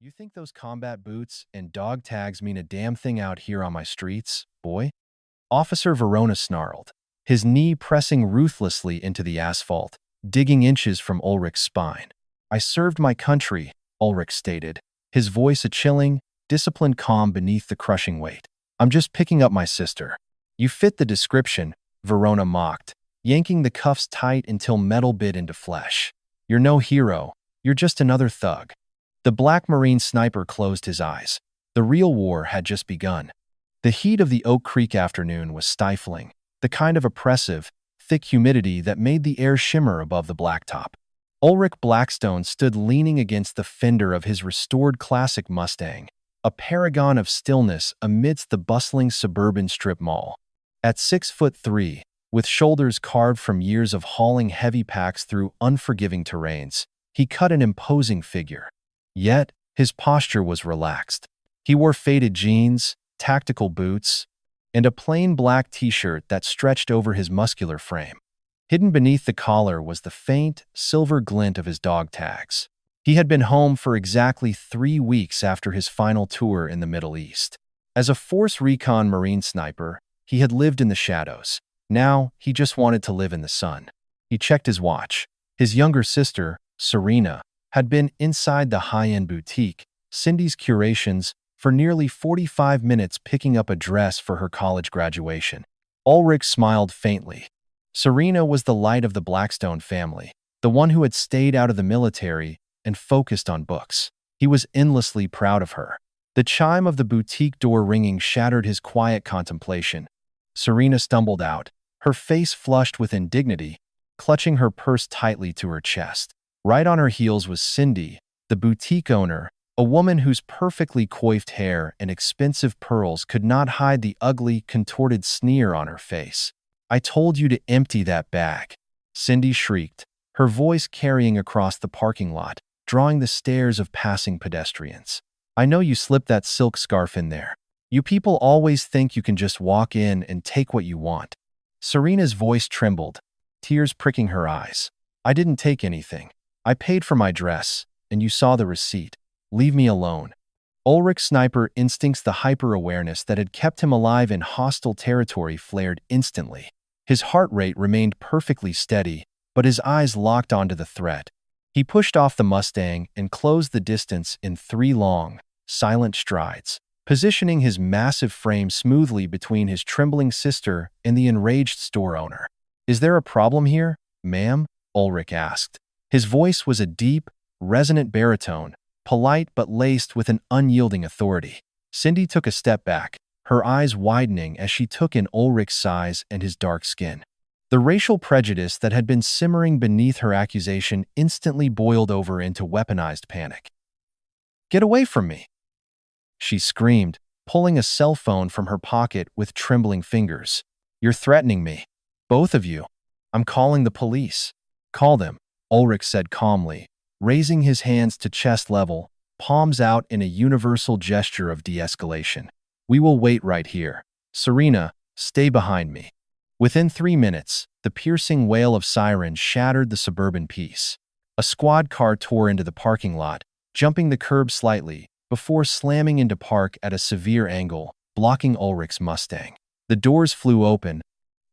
You think those combat boots and dog tags mean a damn thing out here on my streets, boy? Officer Verona snarled, his knee pressing ruthlessly into the asphalt, digging inches from Ulrich's spine. I served my country, Ulrich stated, his voice a chilling, disciplined calm beneath the crushing weight. I'm just picking up my sister. You fit the description, Verona mocked, yanking the cuffs tight until metal bit into flesh. You're no hero. You're just another thug. The Black Marine sniper closed his eyes. The real war had just begun. The heat of the Oak Creek afternoon was stifling, the kind of oppressive, thick humidity that made the air shimmer above the blacktop. Ulrich Blackstone stood leaning against the fender of his restored classic Mustang, a paragon of stillness amidst the bustling suburban strip mall. At 6'3", with shoulders carved from years of hauling heavy packs through unforgiving terrains, he cut an imposing figure. Yet, his posture was relaxed. He wore faded jeans, tactical boots, and a plain black t-shirt that stretched over his muscular frame. Hidden beneath the collar was the faint, silver glint of his dog tags. He had been home for exactly 3 weeks after his final tour in the Middle East. As a Force Recon Marine sniper, he had lived in the shadows. Now, he just wanted to live in the sun. He checked his watch. His younger sister, Serena, had been inside the high-end boutique, Cindy's Curations, for nearly 45 minutes picking up a dress for her college graduation. Ulrich smiled faintly. Serena was the light of the Blackstone family, the one who had stayed out of the military and focused on books. He was endlessly proud of her. The chime of the boutique door ringing shattered his quiet contemplation. Serena stumbled out, her face flushed with indignity, clutching her purse tightly to her chest. Right on her heels was Cindy, the boutique owner, a woman whose perfectly coiffed hair and expensive pearls could not hide the ugly, contorted sneer on her face. I told you to empty that bag, Cindy shrieked, her voice carrying across the parking lot, drawing the stares of passing pedestrians. I know you slipped that silk scarf in there. You people always think you can just walk in and take what you want. Serena's voice trembled, tears pricking her eyes. I didn't take anything. I paid for my dress, and you saw the receipt. Leave me alone. Ulrich's sniper instincts, the hyper-awareness that had kept him alive in hostile territory, flared instantly. His heart rate remained perfectly steady, but his eyes locked onto the threat. He pushed off the Mustang and closed the distance in 3 long, silent strides, positioning his massive frame smoothly between his trembling sister and the enraged store owner. Is there a problem here, ma'am? Ulrich asked. His voice was a deep, resonant baritone, polite but laced with an unyielding authority. Cindy took a step back, her eyes widening as she took in Ulrich's size and his dark skin. The racial prejudice that had been simmering beneath her accusation instantly boiled over into weaponized panic. Get away from me, she screamed, pulling a cell phone from her pocket with trembling fingers. You're threatening me. Both of you. I'm calling the police. Call them, Ulrich said calmly, raising his hands to chest level, palms out in a universal gesture of de-escalation. We will wait right here. Serena, stay behind me. Within 3 minutes, the piercing wail of sirens shattered the suburban peace. A squad car tore into the parking lot, jumping the curb slightly, before slamming into park at a severe angle, blocking Ulrich's Mustang. The doors flew open.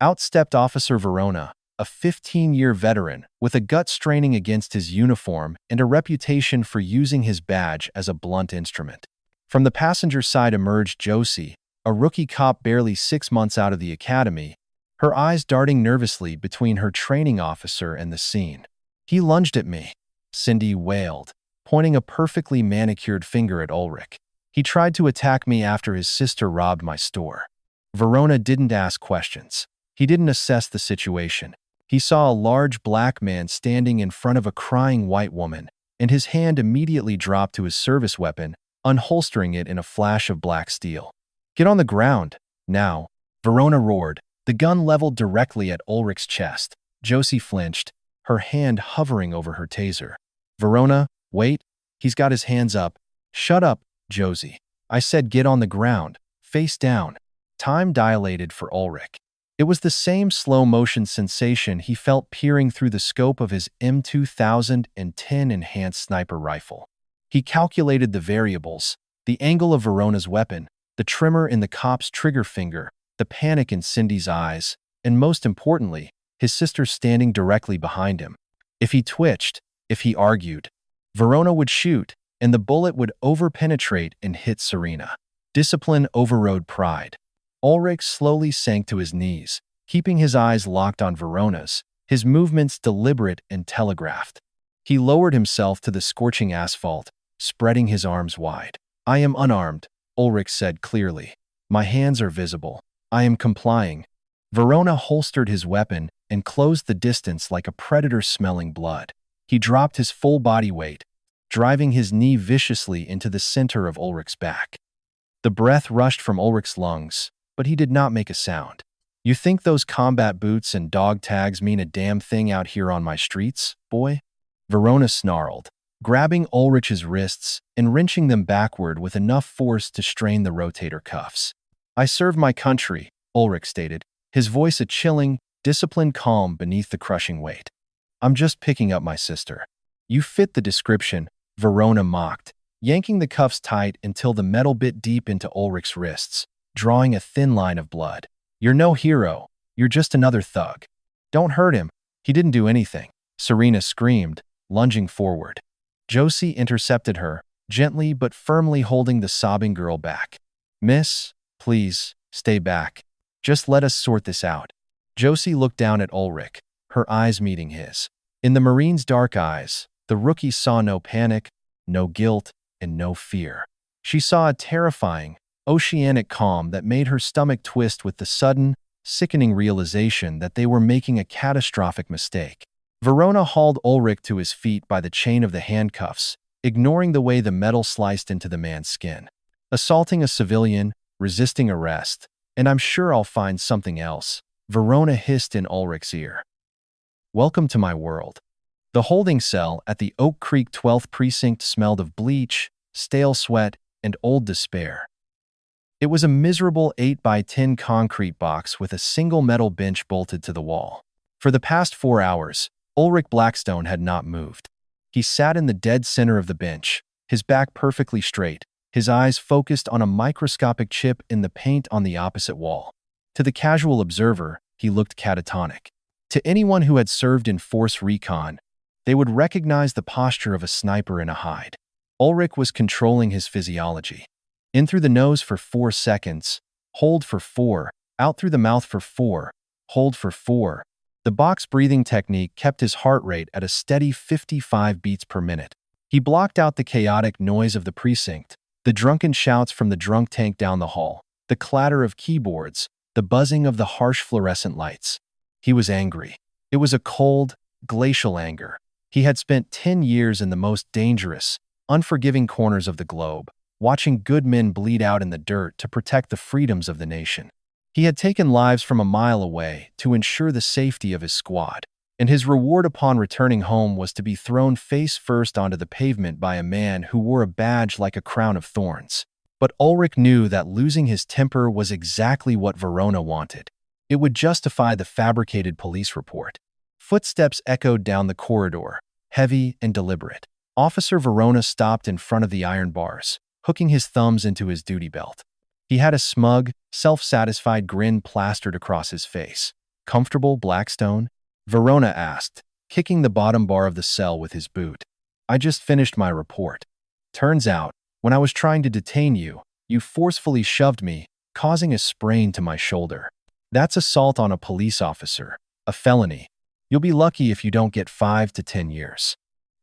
Out stepped Officer Verona, a 15-year veteran with a gut straining against his uniform and a reputation for using his badge as a blunt instrument. From the passenger side emerged Josie, a rookie cop barely 6 months out of the academy, her eyes darting nervously between her training officer and the scene. He lunged at me, Cindy wailed, pointing a perfectly manicured finger at Ulrich. He tried to attack me after his sister robbed my store. Verona didn't ask questions. He didn't assess the situation. He saw a large black man standing in front of a crying white woman, and his hand immediately dropped to his service weapon, unholstering it in a flash of black steel. Get on the ground, now, Verona roared, the gun leveled directly at Ulrich's chest. Josie flinched, her hand hovering over her taser. Verona, wait, he's got his hands up. Shut up, Josie. I said get on the ground, face down. Time dilated for Ulrich. It was the same slow-motion sensation he felt peering through the scope of his M2010 enhanced sniper rifle. He calculated the variables, the angle of Verona's weapon, the tremor in the cop's trigger finger, the panic in Cindy's eyes, and most importantly, his sister standing directly behind him. If he twitched, if he argued, Verona would shoot, and the bullet would overpenetrate and hit Serena. Discipline overrode pride. Ulrich slowly sank to his knees, keeping his eyes locked on Verona's, his movements deliberate and telegraphed. He lowered himself to the scorching asphalt, spreading his arms wide. "I am unarmed," Ulrich said clearly. "My hands are visible. I am complying." Verona holstered his weapon and closed the distance like a predator smelling blood. He dropped his full body weight, driving his knee viciously into the center of Ulrich's back. The breath rushed from Ulrich's lungs, but he did not make a sound. "You think those combat boots and dog tags mean a damn thing out here on my streets, boy?" Verona snarled, grabbing Ulrich's wrists and wrenching them backward with enough force to strain the rotator cuffs. "I serve my country," Ulrich stated, his voice a chilling, disciplined calm beneath the crushing weight. "I'm just picking up my sister." "You fit the description," Verona mocked, yanking the cuffs tight until the metal bit deep into Ulrich's wrists, drawing a thin line of blood. "You're no hero. You're just another thug." "Don't hurt him. He didn't do anything," Serena screamed, lunging forward. Josie intercepted her, gently but firmly holding the sobbing girl back. "Miss, please, stay back. Just let us sort this out." Josie looked down at Ulrich, her eyes meeting his. In the Marine's dark eyes, the rookie saw no panic, no guilt, and no fear. She saw a terrifying, oceanic calm that made her stomach twist with the sudden, sickening realization that they were making a catastrophic mistake. Verona hauled Ulrich to his feet by the chain of the handcuffs, ignoring the way the metal sliced into the man's skin. "Assaulting a civilian, resisting arrest, and I'm sure I'll find something else," Verona hissed in Ulrich's ear. "Welcome to my world." The holding cell at the Oak Creek 12th Precinct smelled of bleach, stale sweat, and old despair. It was a miserable 8x10 concrete box with a single metal bench bolted to the wall. For the past 4 hours, Ulrich Blackstone had not moved. He sat in the dead center of the bench, his back perfectly straight, his eyes focused on a microscopic chip in the paint on the opposite wall. To the casual observer, he looked catatonic. To anyone who had served in force recon, they would recognize the posture of a sniper in a hide. Ulrich was controlling his physiology. In through the nose for 4 seconds, hold for 4, out through the mouth for 4, hold for 4. The box breathing technique kept his heart rate at a steady 55 beats per minute. He blocked out the chaotic noise of the precinct, the drunken shouts from the drunk tank down the hall, the clatter of keyboards, the buzzing of the harsh fluorescent lights. He was angry. It was a cold, glacial anger. He had spent 10 years in the most dangerous, unforgiving corners of the globe, watching good men bleed out in the dirt to protect the freedoms of the nation. He had taken lives from a mile away to ensure the safety of his squad, and his reward upon returning home was to be thrown face first onto the pavement by a man who wore a badge like a crown of thorns. But Ulrich knew that losing his temper was exactly what Verona wanted. It would justify the fabricated police report. Footsteps echoed down the corridor, heavy and deliberate. Officer Verona stopped in front of the iron bars, hooking his thumbs into his duty belt. He had a smug, self-satisfied grin plastered across his face. "Comfortable, Blackstone?" Verona asked, kicking the bottom bar of the cell with his boot. "I just finished my report. Turns out, when I was trying to detain you, you forcefully shoved me, causing a sprain to my shoulder. That's assault on a police officer, a felony. You'll be lucky if you don't get 5 to 10 years.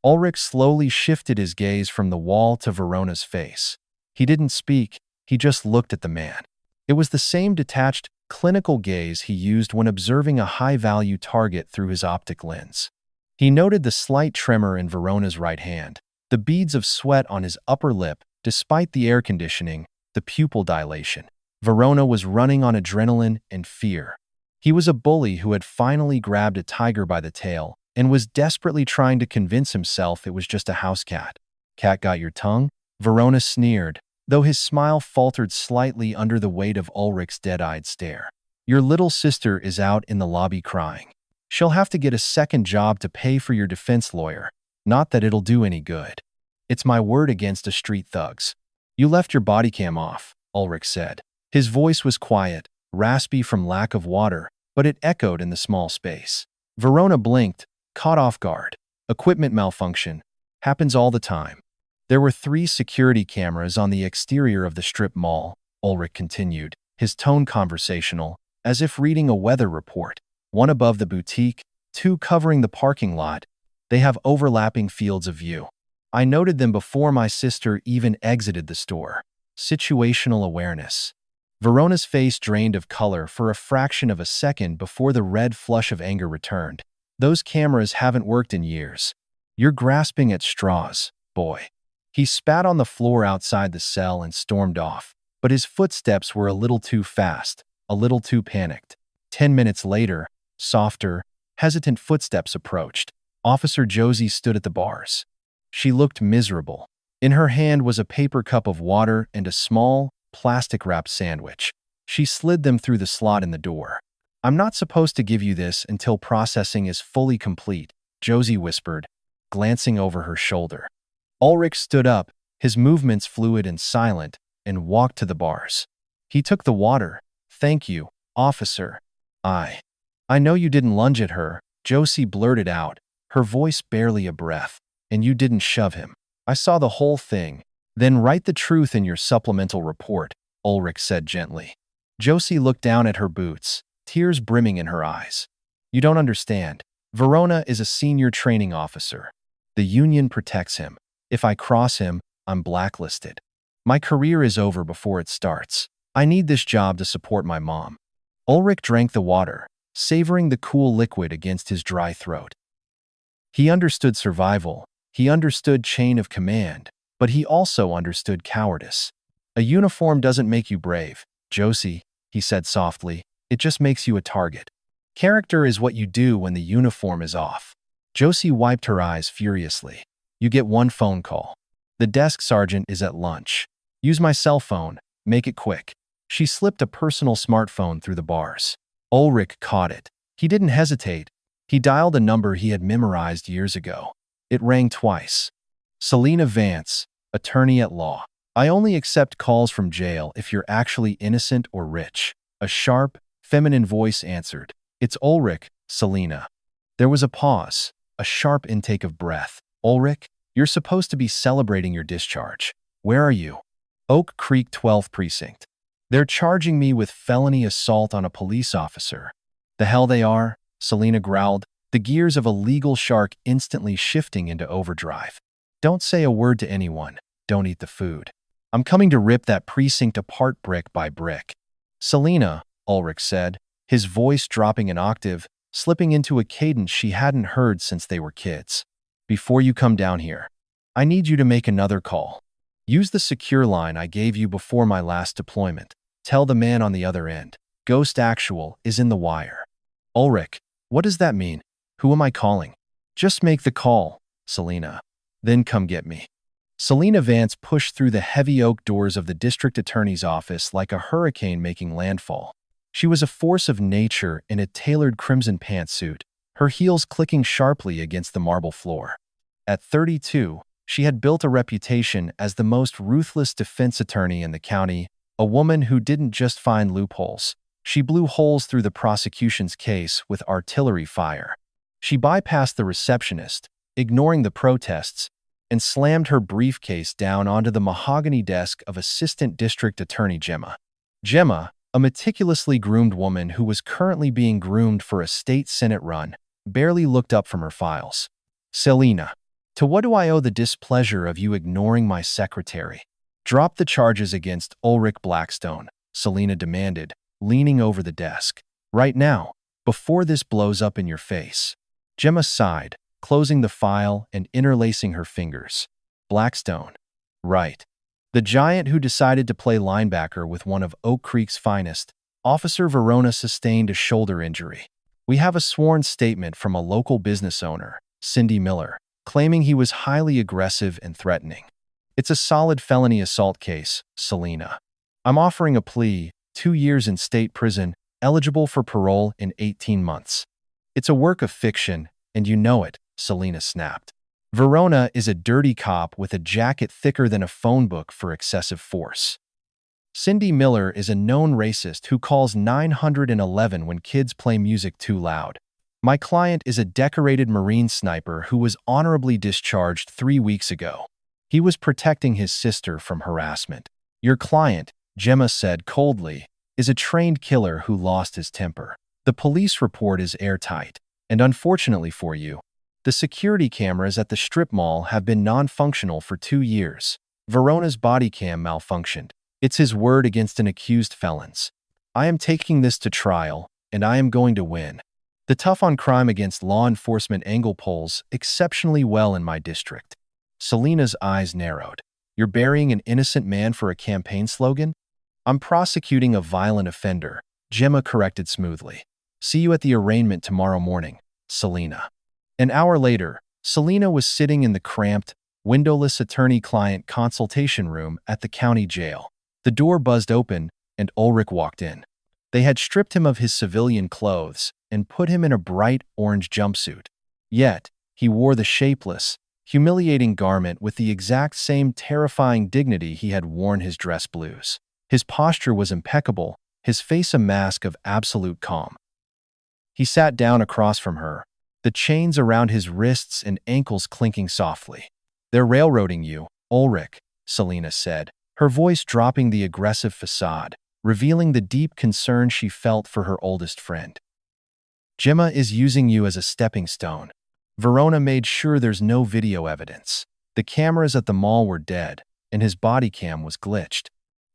Ulrich slowly shifted his gaze from the wall to Verona's face. He didn't speak, he just looked at the man. It was the same detached, clinical gaze he used when observing a high-value target through his optic lens. He noted the slight tremor in Verona's right hand, the beads of sweat on his upper lip, despite the air conditioning, the pupil dilation. Verona was running on adrenaline and fear. He was a bully who had finally grabbed a tiger by the tail and was desperately trying to convince himself it was just a house cat. "Cat got your tongue?" Verona sneered, though his smile faltered slightly under the weight of Ulrich's dead-eyed stare. "Your little sister is out in the lobby crying. She'll have to get a second job to pay for your defense lawyer. Not that it'll do any good." It's my word against a street thug's. You left your body cam off, Ulrich said. His voice was quiet, raspy from lack of water, but it echoed in the small space. Verona blinked, caught off guard. Equipment malfunction. Happens all the time. There were 3 security cameras on the exterior of the strip mall, Ulrich continued, his tone conversational, as if reading a weather report. 1 above the boutique, 2 covering the parking lot. They have overlapping fields of view. I noted them before my sister even exited the store. Situational awareness. Verona's face drained of color for a fraction of a second before the red flush of anger returned. Those cameras haven't worked in years. You're grasping at straws, boy. He spat on the floor outside the cell and stormed off, but his footsteps were a little too fast, a little too panicked. 10 minutes later, softer, hesitant footsteps approached. Officer Josie stood at the bars. She looked miserable. In her hand was a paper cup of water and a small, plastic-wrapped sandwich. She slid them through the slot in the door. I'm not supposed to give you this until processing is fully complete, Josie whispered, glancing over her shoulder. Ulrich stood up, his movements fluid and silent, and walked to the bars. He took the water. Thank you, officer. I know you didn't lunge at her, Josie blurted out, her voice barely a breath. And you didn't shove him. I saw the whole thing. Then write the truth in your supplemental report, Ulrich said gently. Josie looked down at her boots, tears brimming in her eyes. You don't understand. Verona is a senior training officer. The union protects him. If I cross him, I'm blacklisted. My career is over before it starts. I need this job to support my mom. Ulrich drank the water, savoring the cool liquid against his dry throat. He understood survival. He understood chain of command, but he also understood cowardice. A uniform doesn't make you brave, Josie, he said softly. It just makes you a target. Character is what you do when the uniform is off. Josie wiped her eyes furiously. You get 1 phone call. The desk sergeant is at lunch. Use my cell phone. Make it quick. She slipped a personal smartphone through the bars. Ulrich caught it. He didn't hesitate. He dialed a number he had memorized years ago. It rang twice. Selena Vance, attorney at law. I only accept calls from jail if you're actually innocent or rich. A sharp, feminine voice answered. It's Ulrich, Selena. There was a pause, a sharp intake of breath. Ulrich, you're supposed to be celebrating your discharge. Where are you? Oak Creek 12th Precinct. They're charging me with felony assault on a police officer. The hell they are, Selena growled, the gears of a legal shark instantly shifting into overdrive. Don't say a word to anyone. Don't eat the food. I'm coming to rip that precinct apart brick by brick. Selena, Ulrich said, his voice dropping an octave, slipping into a cadence she hadn't heard since they were kids. Before you come down here, I need you to make another call. Use the secure line I gave you before my last deployment. Tell the man on the other end. Ghost Actual is in the wire. Ulrich, what does that mean? Who am I calling? Just make the call, Selena. Then come get me. Selena Vance pushed through the heavy oak doors of the district attorney's office like a hurricane making landfall. She was a force of nature in a tailored crimson pantsuit, her heels clicking sharply against the marble floor. At 32, she had built a reputation as the most ruthless defense attorney in the county, a woman who didn't just find loopholes. She blew holes through the prosecution's case with artillery fire. She bypassed the receptionist, ignoring the protests, and slammed her briefcase down onto the mahogany desk of Assistant District Attorney Gemma. Gemma, a meticulously groomed woman who was currently being groomed for a state senate run, barely looked up from her files. Selena, to what do I owe the displeasure of you ignoring my secretary? Drop the charges against Ulrich Blackstone, Selena demanded, leaning over the desk. Right now, before this blows up in your face. Gemma sighed, closing the file and interlacing her fingers. Blackstone. Right. The giant who decided to play linebacker with one of Oak Creek's finest, Officer Verona sustained a shoulder injury. We have a sworn statement from a local business owner, Cindy Miller, claiming he was highly aggressive and threatening. It's a solid felony assault case, Selena. I'm offering a plea, 2 years in state prison, eligible for parole in 18 months. It's a work of fiction, and you know it, Selena snapped. Verona is a dirty cop with a jacket thicker than a phone book for excessive force. Cindy Miller is a known racist who calls 911 when kids play music too loud. My client is a decorated Marine sniper who was honorably discharged 3 weeks ago. He was protecting his sister from harassment. Your client, Gemma said coldly, is a trained killer who lost his temper. The police report is airtight, and unfortunately for you, the security cameras at the strip mall have been non-functional for 2 years. Verona's body cam malfunctioned. It's his word against an accused felons. I am taking this to trial, and I am going to win. The tough on crime against law enforcement angle polls exceptionally well in my district. Selena's eyes narrowed. You're burying an innocent man for a campaign slogan? I'm prosecuting a violent offender, Gemma corrected smoothly. See you at the arraignment tomorrow morning, Selena. An hour later, Selena was sitting in the cramped, windowless attorney-client consultation room at the county jail. The door buzzed open, and Ulrich walked in. They had stripped him of his civilian clothes and put him in a bright orange jumpsuit. Yet, he wore the shapeless, humiliating garment with the exact same terrifying dignity he had worn his dress blues. His posture was impeccable, his face a mask of absolute calm. He sat down across from her, the chains around his wrists and ankles clinking softly. They're railroading you, Ulrich, Selena said, her voice dropping the aggressive facade, revealing the deep concern she felt for her oldest friend. Gemma is using you as a stepping stone. Verona made sure there's no video evidence. The cameras at the mall were dead, and his body cam was glitched.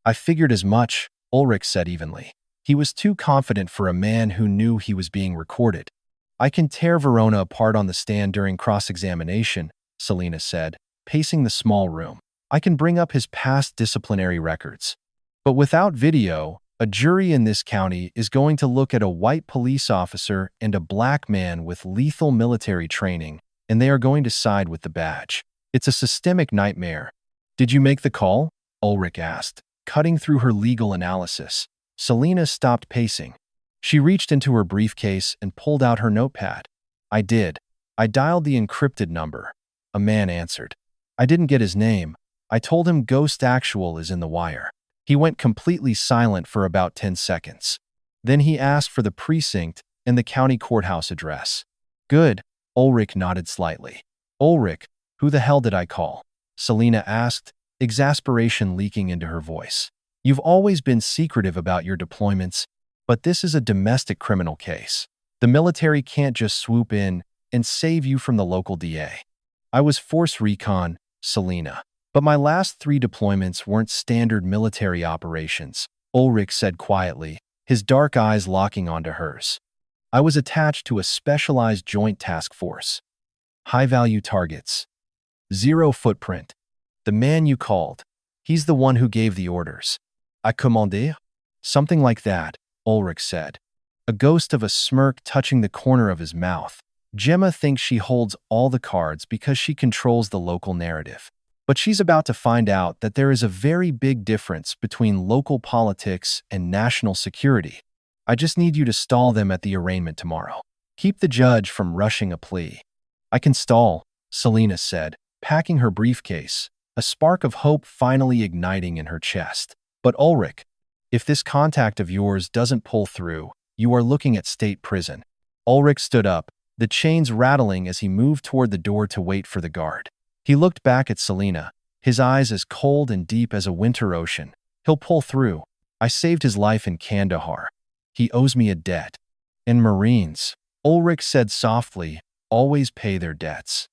I figured as much, Ulrich said evenly. He was too confident for a man who knew he was being recorded. I can tear Verona apart on the stand during cross-examination, Selena said, pacing the small room. I can bring up his past disciplinary records. But without video, a jury in this county is going to look at a white police officer and a black man with lethal military training, and they are going to side with the badge. It's a systemic nightmare. Did you make the call? Ulrich asked, cutting through her legal analysis. Selena stopped pacing. She reached into her briefcase and pulled out her notepad. I did. I dialed the encrypted number. A man answered. I didn't get his name. I told him Ghost Actual is in the wire. He went completely silent for about 10 seconds. Then he asked for the precinct and the county courthouse address. Good, Ulrich nodded slightly. Ulrich, who the hell did I call? Selena asked, exasperation leaking into her voice. You've always been secretive about your deployments, but this is a domestic criminal case. The military can't just swoop in and save you from the local DA. I was force recon, Selena. But my last 3 deployments weren't standard military operations, Ulrich said quietly, his dark eyes locking onto hers. I was attached to a specialized joint task force. High-value targets. Zero footprint. The man you called. He's the one who gave the orders. I commandé? Something like that, Ulrich said, a ghost of a smirk touching the corner of his mouth. Gemma thinks she holds all the cards because she controls the local narrative. But she's about to find out that there is a very big difference between local politics and national security. I just need you to stall them at the arraignment tomorrow. Keep the judge from rushing a plea. I can stall, Selena said, packing her briefcase, a spark of hope finally igniting in her chest. But Ulrich, if this contact of yours doesn't pull through, you are looking at state prison. Ulrich stood up, the chains rattling as he moved toward the door to wait for the guard. He looked back at Selena, his eyes as cold and deep as a winter ocean. He'll pull through. I saved his life in Kandahar. He owes me a debt. And Marines, Ulrich said softly, always pay their debts.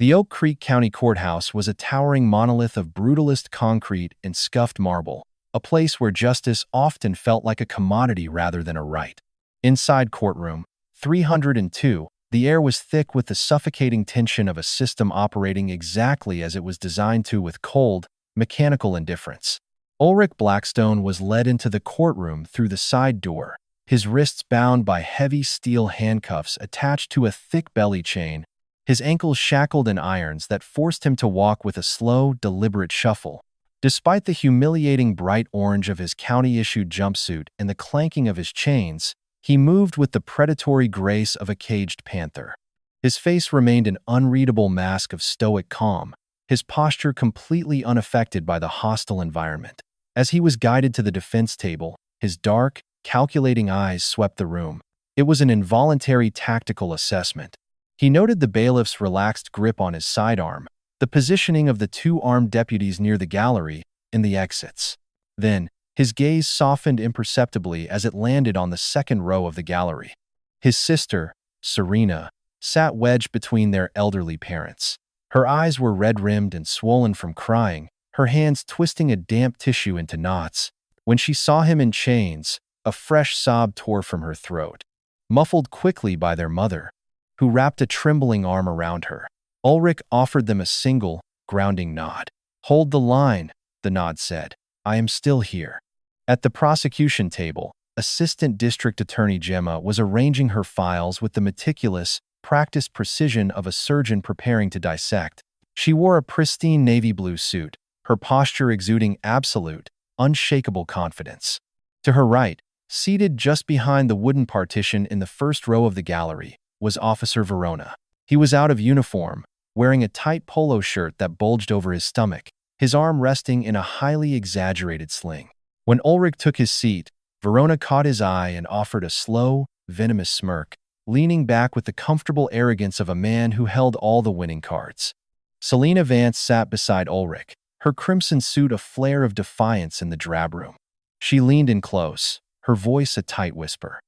The Oak Creek County Courthouse was a towering monolith of brutalist concrete and scuffed marble, a place where justice often felt like a commodity rather than a right. Inside Courtroom 302, the air was thick with the suffocating tension of a system operating exactly as it was designed to, with cold, mechanical indifference. Ulrich Blackstone was led into the courtroom through the side door, his wrists bound by heavy steel handcuffs attached to a thick belly chain, his ankles shackled in irons that forced him to walk with a slow, deliberate shuffle. Despite the humiliating bright orange of his county-issued jumpsuit and the clanking of his chains, he moved with the predatory grace of a caged panther. His face remained an unreadable mask of stoic calm, his posture completely unaffected by the hostile environment. As he was guided to the defense table, his dark, calculating eyes swept the room. It was an involuntary tactical assessment. He noted the bailiff's relaxed grip on his sidearm, the positioning of the two armed deputies near the gallery, and the exits. Then, his gaze softened imperceptibly as it landed on the second row of the gallery. His sister, Serena, sat wedged between their elderly parents. Her eyes were red-rimmed and swollen from crying, her hands twisting a damp tissue into knots. When she saw him in chains, a fresh sob tore from her throat, muffled quickly by their mother, who wrapped a trembling arm around her. Ulrich offered them a single, grounding nod. "Hold the line," the nod said. "I am still here." At the prosecution table, Assistant District Attorney Gemma was arranging her files with the meticulous, practiced precision of a surgeon preparing to dissect. She wore a pristine navy blue suit, her posture exuding absolute, unshakable confidence. To her right, seated just behind the wooden partition in the first row of the gallery, was Officer Verona. He was out of uniform, wearing a tight polo shirt that bulged over his stomach, his arm resting in a highly exaggerated sling. When Ulrich took his seat, Verona caught his eye and offered a slow, venomous smirk, leaning back with the comfortable arrogance of a man who held all the winning cards. Selena Vance sat beside Ulrich, her crimson suit a flare of defiance in the drab room. She leaned in close, her voice a tight whisper.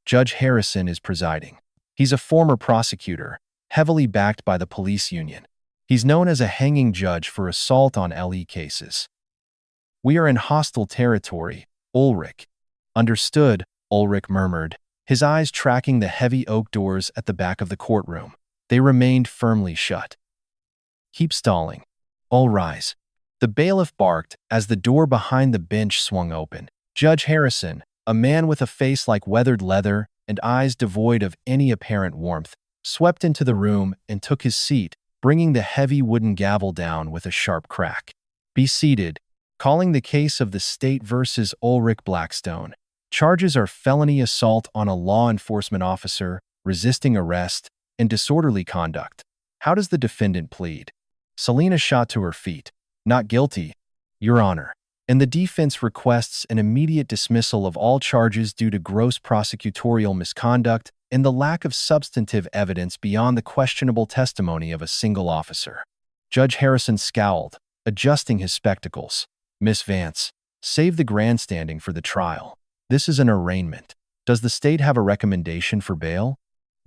"Judge Harrison is presiding. He's a former prosecutor, heavily backed by the police union. He's known as a hanging judge for assault on LE cases." "We are in hostile territory, Ulrich." "Understood," Ulrich murmured, his eyes tracking the heavy oak doors at the back of the courtroom. They remained firmly shut. "Keep stalling. All rise." The bailiff barked as the door behind the bench swung open. Judge Harrison, a man with a face like weathered leather and eyes devoid of any apparent warmth, swept into the room and took his seat, bringing the heavy wooden gavel down with a sharp crack. "Be seated," calling the case of the state versus Ulrich Blackstone. Charges are felony assault on a law enforcement officer, resisting arrest, and disorderly conduct. How does the defendant plead? Selena shot to her feet. "Not guilty, Your Honor." And the defense requests an immediate dismissal of all charges due to gross prosecutorial misconduct and the lack of substantive evidence beyond the questionable testimony of a single officer. Judge Harrison scowled, adjusting his spectacles. "Miss Vance, save the grandstanding for the trial. This is an arraignment. Does the state have a recommendation for bail?"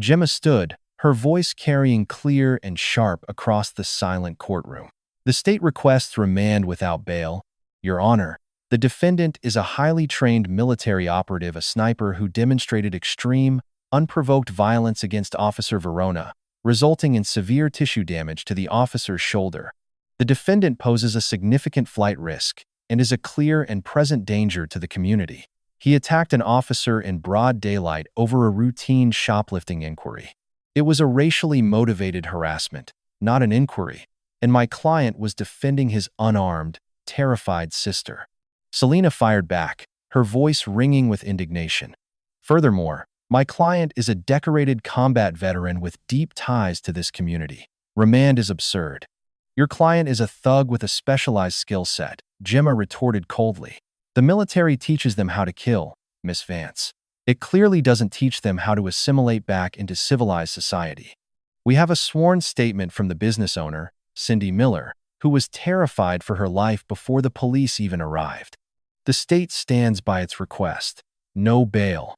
Gemma stood, her voice carrying clear and sharp across the silent courtroom. "The state requests remand without bail, Your Honor. The defendant is a highly trained military operative, a sniper who demonstrated extreme, unprovoked violence against Officer Verona, resulting in severe tissue damage to the officer's shoulder. The defendant poses a significant flight risk and is a clear and present danger to the community. He attacked an officer in broad daylight over a routine shoplifting inquiry. It was a racially motivated harassment, not an inquiry, and my client was defending his unarmed, terrified sister." Selena fired back, her voice ringing with indignation. "Furthermore, my client is a decorated combat veteran with deep ties to this community. Remand is absurd." "Your client is a thug with a specialized skill set," Gemma retorted coldly. "The military teaches them how to kill, Miss Vance. It clearly doesn't teach them how to assimilate back into civilized society." "We have a sworn statement from the business owner, Cindy Miller, who was terrified for her life before the police even arrived. The state stands by its request. No bail."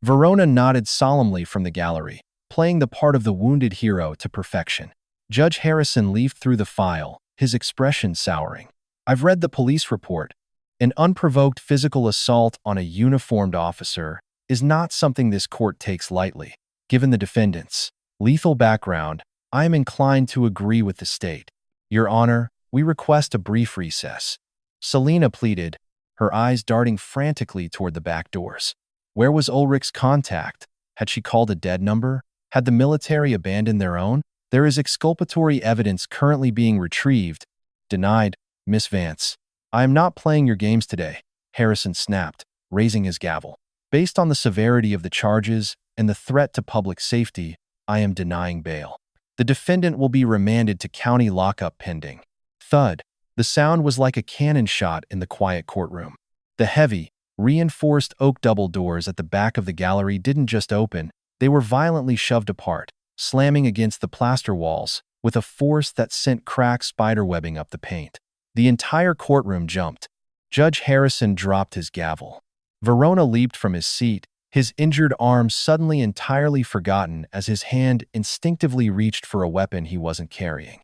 Verona nodded solemnly from the gallery, playing the part of the wounded hero to perfection. Judge Harrison leafed through the file, his expression souring. "I've read the police report. An unprovoked physical assault on a uniformed officer is not something this court takes lightly. Given the defendant's lethal background, I am inclined to agree with the state. Your Honor, we request a brief recess." Selena pleaded, her eyes darting frantically toward the back doors. Where was Ulrich's contact? Had she called a dead number? Had the military abandoned their own? "There is exculpatory evidence currently being retrieved." "Denied, Miss Vance. I am not playing your games today," Harrison snapped, raising his gavel. "Based on the severity of the charges and the threat to public safety, I am denying bail. The defendant will be remanded to county lockup pending. Thud. The sound was like a cannon shot in the quiet courtroom. The heavy, reinforced oak double doors at the back of the gallery didn't just open, they were violently shoved apart, slamming against the plaster walls with a force that sent cracked spiderwebbing up the paint. The entire courtroom jumped. Judge Harrison dropped his gavel. Verona leaped from his seat, his injured arm suddenly entirely forgotten as his hand instinctively reached for a weapon he wasn't carrying.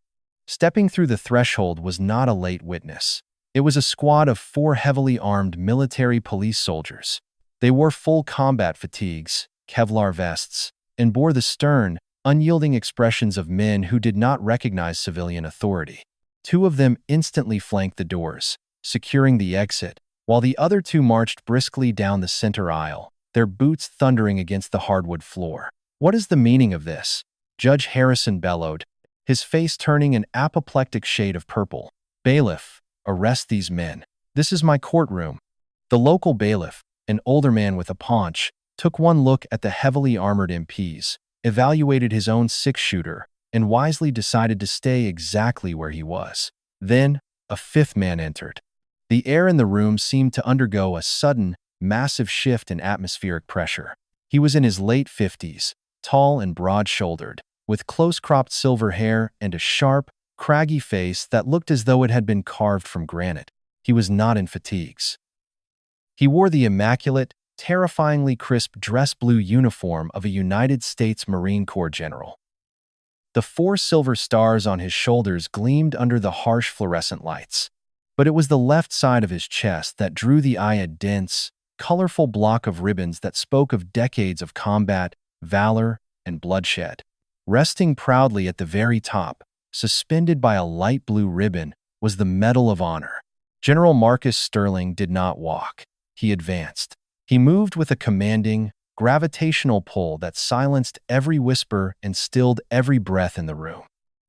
Stepping through the threshold was not a late witness. It was a squad of 4 heavily armed military police soldiers. They wore full combat fatigues, Kevlar vests, and bore the stern, unyielding expressions of men who did not recognize civilian authority. 2 of them instantly flanked the doors, securing the exit, while the other 2 marched briskly down the center aisle, their boots thundering against the hardwood floor. "What is the meaning of this?" Judge Harrison bellowed, his face turning an apoplectic shade of purple. "Bailiff, arrest these men. This is my courtroom." The local bailiff, an older man with a paunch, took one look at the heavily armored MPs, evaluated his own six-shooter, and wisely decided to stay exactly where he was. Then, a 5th man entered. The air in the room seemed to undergo a sudden, massive shift in atmospheric pressure. He was in his late 50s, tall and broad-shouldered, with close-cropped silver hair and a sharp, craggy face that looked as though it had been carved from granite. He was not in fatigues. He wore the immaculate, terrifyingly crisp dress blue uniform of a United States Marine Corps general. The 4 silver stars on his shoulders gleamed under the harsh fluorescent lights. But it was the left side of his chest that drew the eye, a dense, colorful block of ribbons that spoke of decades of combat, valor, and bloodshed. Resting proudly at the very top, suspended by a light blue ribbon, was the Medal of Honor. General Marcus Sterling did not walk. He advanced. He moved with a commanding, gravitational pull that silenced every whisper and stilled every breath in the room.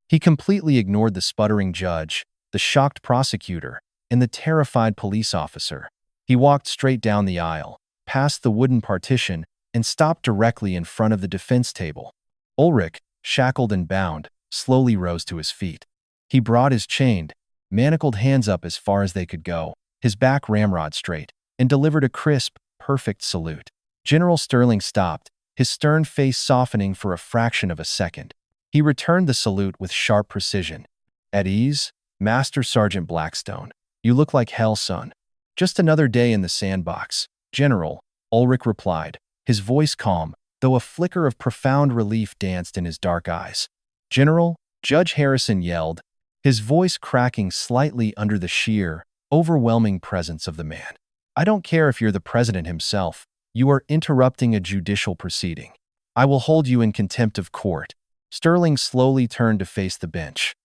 He completely ignored the sputtering judge, the shocked prosecutor, and the terrified police officer. He walked straight down the aisle, past the wooden partition, and stopped directly in front of the defense table. Ulrich, shackled and bound, slowly rose to his feet. He brought his chained, manacled hands up as far as they could go, his back ramrod straight, and delivered a crisp, perfect salute. General Sterling stopped, his stern face softening for a fraction of a second. He returned the salute with sharp precision. "At ease, Master Sergeant Blackstone. You look like hell, son." "Just another day in the sandbox, General," Ulrich replied, his voice calm, though a flicker of profound relief danced in his dark eyes. "General," Judge Harrison yelled, his voice cracking slightly under the sheer, overwhelming presence of the man. "I don't care if you're the president himself. You are interrupting a judicial proceeding. I will hold you in contempt of court." Sterling slowly turned to face the bench.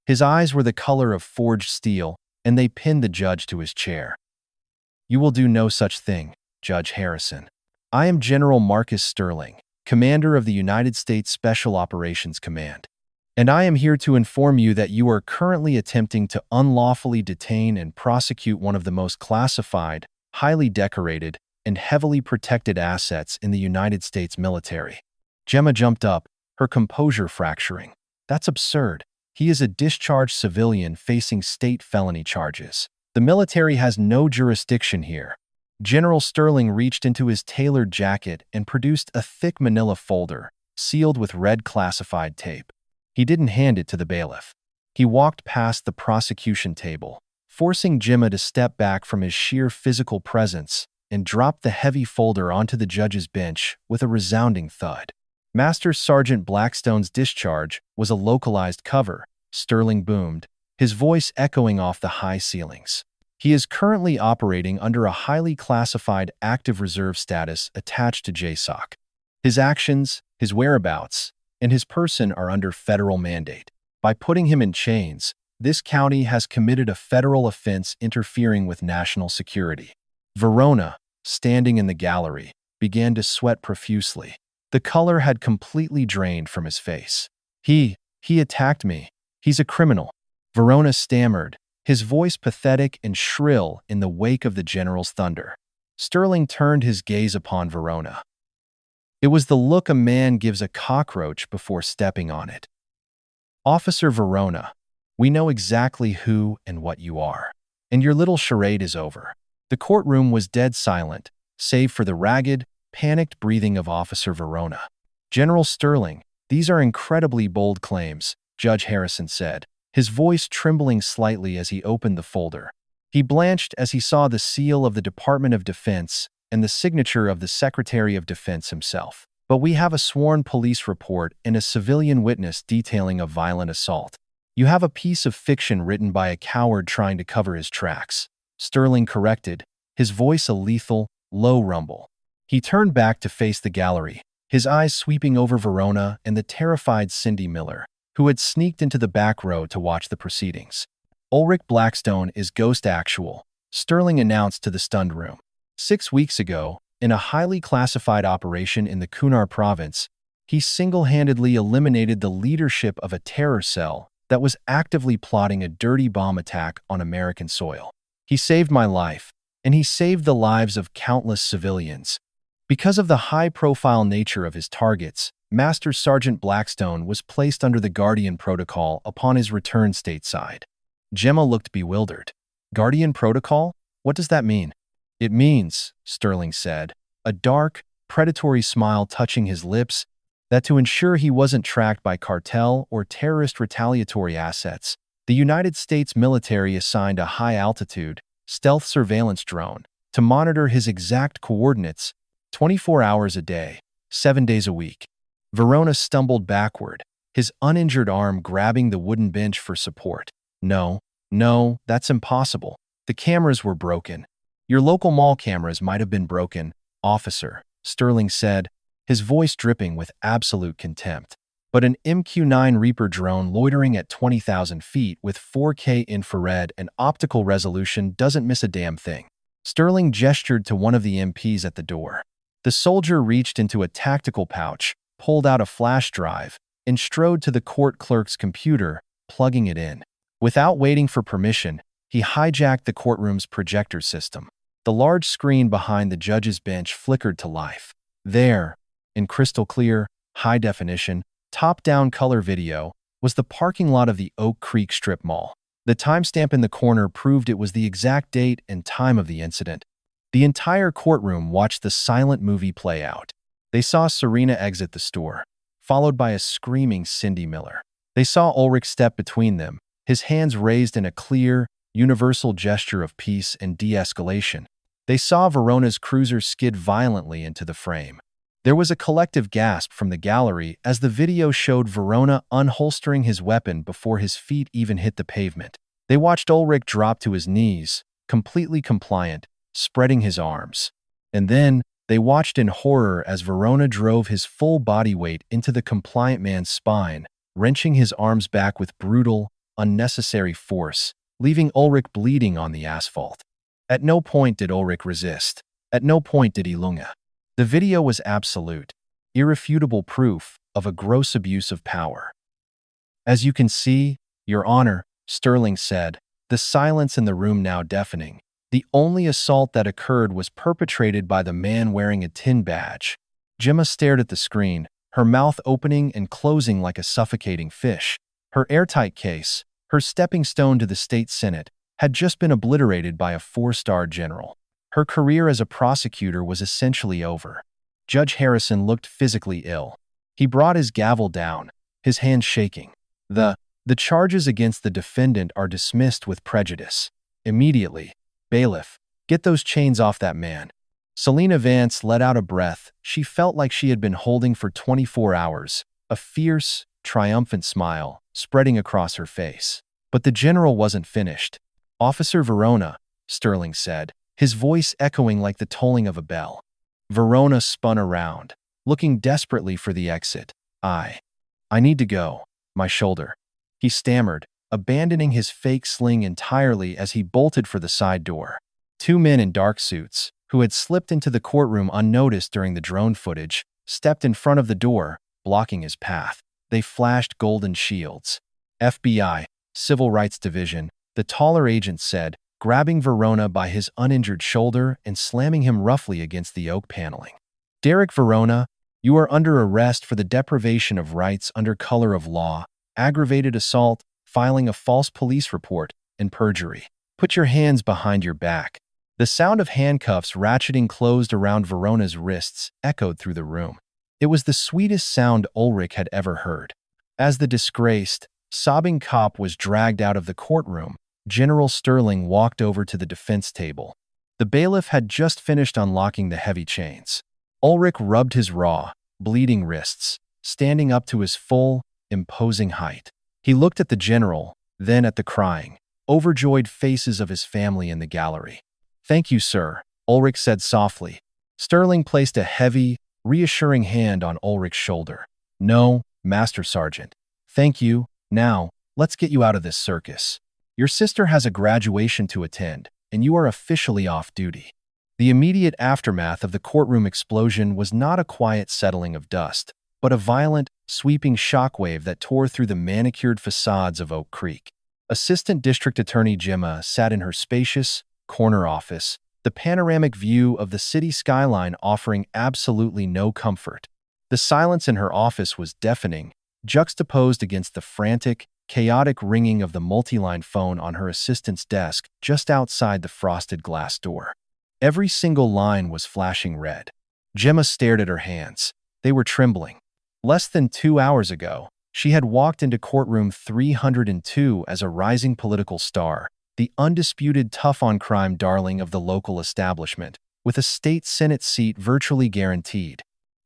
His eyes were the color of forged steel, and they pinned the judge to his chair. "You will do no such thing, Judge Harrison. I am General Marcus Sterling, commander of the United States Special Operations Command, and I am here to inform you that you are currently attempting to unlawfully detain and prosecute one of the most classified, highly decorated, and heavily protected assets in the United States military." Gemma jumped up, her composure fracturing. "That's absurd. He is a discharged civilian facing state felony charges. The military has no jurisdiction here." General Sterling reached into his tailored jacket and produced a thick manila folder, sealed with red classified tape. He didn't hand it to the bailiff. He walked past the prosecution table, forcing Gemma to step back from his sheer physical presence, and dropped the heavy folder onto the judge's bench with a resounding thud. "Master Sergeant Blackstone's discharge was a localized cover," Sterling boomed, his voice echoing off the high ceilings. "He is currently operating under a highly classified active reserve status attached to JSOC. His actions, his whereabouts, and his person are under federal mandate. By putting him in chains, this county has committed a federal offense interfering with national security." Verona, standing in the gallery, began to sweat profusely. The color had completely drained from his face. He attacked me. He's a criminal." Verona stammered, his voice pathetic and shrill in the wake of the general's thunder. Sterling turned his gaze upon Verona. It was the look a man gives a cockroach before stepping on it. Officer Verona, we know exactly who and what you are. And your little charade is over. The courtroom was dead silent, save for the ragged, panicked breathing of Officer Verona. General Sterling, these are incredibly bold claims, Judge Harrison said, his voice trembling slightly as he opened the folder. He blanched as he saw the seal of the Department of Defense and the signature of the Secretary of Defense himself. But we have a sworn police report and a civilian witness detailing a violent assault. You have a piece of fiction written by a coward trying to cover his tracks. Sterling corrected, his voice a lethal, low rumble. He turned back to face the gallery, his eyes sweeping over Verona and the terrified Cindy Miller, who had sneaked into the back row to watch the proceedings. Ulrich Blackstone is ghost actual, Sterling announced to the stunned room. 6 weeks ago, in a highly classified operation in the Kunar province, he single-handedly eliminated the leadership of a terror cell that was actively plotting a dirty bomb attack on American soil. He saved my life, and he saved the lives of countless civilians. Because of the high-profile nature of his targets, Master Sergeant Blackstone was placed under the Guardian Protocol upon his return stateside. Gemma looked bewildered. Guardian Protocol? What does that mean? It means, Sterling said, a dark, predatory smile touching his lips, that to ensure he wasn't tracked by cartel or terrorist retaliatory assets, the United States military assigned a high-altitude, stealth surveillance drone to monitor his exact coordinates 24 hours a day, 7 days a week. Verona stumbled backward, his uninjured arm grabbing the wooden bench for support. No, that's impossible. The cameras were broken. Your local mall cameras might have been broken, officer, Sterling said, his voice dripping with absolute contempt. But an MQ-9 Reaper drone loitering at 20,000 feet with 4K infrared and optical resolution doesn't miss a damn thing. Sterling gestured to one of the MPs at the door. The soldier reached into a tactical pouch, pulled out a flash drive, and strode to the court clerk's computer, plugging it in. Without waiting for permission, he hijacked the courtroom's projector system. The large screen behind the judge's bench flickered to life. There, in crystal clear, high-definition, top-down color video, was the parking lot of the Oak Creek Strip Mall. The timestamp in the corner proved it was the exact date and time of the incident. The entire courtroom watched the silent movie play out. They saw Serena exit the store, followed by a screaming Cindy Miller. They saw Ulrich step between them, his hands raised in a clear, universal gesture of peace and de-escalation. They saw Verona's cruiser skid violently into the frame. There was a collective gasp from the gallery as the video showed Verona unholstering his weapon before his feet even hit the pavement. They watched Ulrich drop to his knees, completely compliant, spreading his arms. And then, they watched in horror as Verona drove his full body weight into the compliant man's spine, wrenching his arms back with brutal, unnecessary force, leaving Ulrich bleeding on the asphalt. At no point did Ulrich resist. At no point did he lunge. The video was absolute, irrefutable proof of a gross abuse of power. As you can see, Your Honor, Sterling said, the silence in the room now deafening. The only assault that occurred was perpetrated by the man wearing a tin badge. Gemma stared at the screen, her mouth opening and closing like a suffocating fish. Her airtight case, her stepping stone to the state senate, had just been obliterated by a 4-star general. Her career as a prosecutor was essentially over. Judge Harrison looked physically ill. He brought his gavel down, his hands shaking. The charges against the defendant are dismissed with prejudice. Immediately. Bailiff, get those chains off that man. Selena Vance let out a breath she felt like she had been holding for 24 hours, a fierce, triumphant smile spreading across her face. But the general wasn't finished. Officer Verona, Sterling said, his voice echoing like the tolling of a bell. Verona spun around, looking desperately for the exit. I need to go. My shoulder. He stammered, abandoning his fake sling entirely as he bolted for the side door. 2 men in dark suits, who had slipped into the courtroom unnoticed during the drone footage, stepped in front of the door, blocking his path. They flashed golden shields. FBI, Civil Rights Division, the taller agent said, grabbing Verona by his uninjured shoulder and slamming him roughly against the oak paneling. Derek Verona, You are under arrest for the deprivation of rights under color of law, aggravated assault, filing a false police report, and perjury. Put your hands behind your back." The sound of handcuffs ratcheting closed around Verona's wrists echoed through the room. It was the sweetest sound Ulrich had ever heard. As the disgraced, sobbing cop was dragged out of the courtroom, General Sterling walked over to the defense table. The bailiff had just finished unlocking the heavy chains. Ulrich rubbed his raw, bleeding wrists, standing up to his full, imposing height. He looked at the general, then at the crying, overjoyed faces of his family in the gallery. "Thank you, sir," Ulrich said softly. Sterling placed a heavy, reassuring hand on Ulrich's shoulder. "No, Master Sergeant. Thank you. Now, let's get you out of this circus. Your sister has a graduation to attend, and you are officially off duty." The immediate aftermath of the courtroom explosion was not a quiet settling of dust, but a violent, sweeping shockwave that tore through the manicured facades of Oak Creek. Assistant District Attorney Gemma sat in her spacious, corner office, the panoramic view of the city skyline offering absolutely no comfort. The silence in her office was deafening, juxtaposed against the frantic, chaotic ringing of the multi-line phone on her assistant's desk just outside the frosted glass door. Every single line was flashing red. Gemma stared at her hands. They were trembling. Less than 2 hours ago, she had walked into courtroom 302 as a rising political star, the undisputed tough-on-crime darling of the local establishment, with a state Senate seat virtually guaranteed.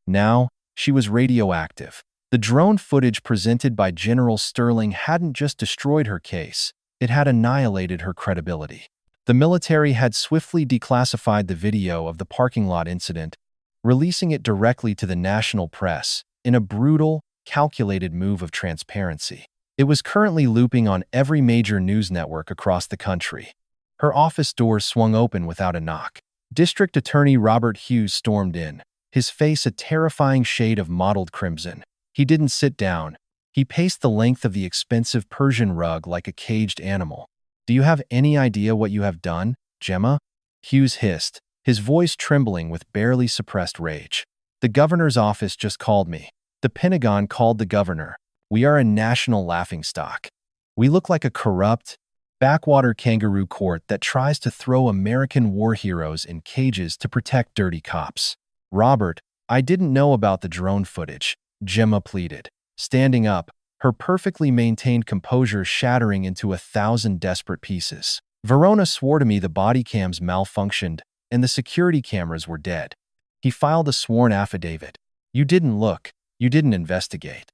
Now, she was radioactive. The drone footage presented by General Sterling hadn't just destroyed her case, it had annihilated her credibility. The military had swiftly declassified the video of the parking lot incident, releasing it directly to the national press in a brutal, calculated move of transparency. It was currently looping on every major news network across the country. Her office door swung open without a knock. District Attorney Robert Hughes stormed in, his face a terrifying shade of mottled crimson. He didn't sit down. He paced the length of the expensive Persian rug like a caged animal. "Do you have any idea what you have done, Gemma?" Hughes hissed, his voice trembling with barely suppressed rage. "The governor's office just called me. The Pentagon called the governor. We are a national laughingstock. We look like a corrupt, backwater kangaroo court that tries to throw American war heroes in cages to protect dirty cops." "Robert, I didn't know about the drone footage," Gemma pleaded, standing up, her perfectly maintained composure shattering into 1,000 desperate pieces. "Verona swore to me the body cams malfunctioned and the security cameras were dead." He filed a sworn affidavit. "You didn't look. You didn't investigate."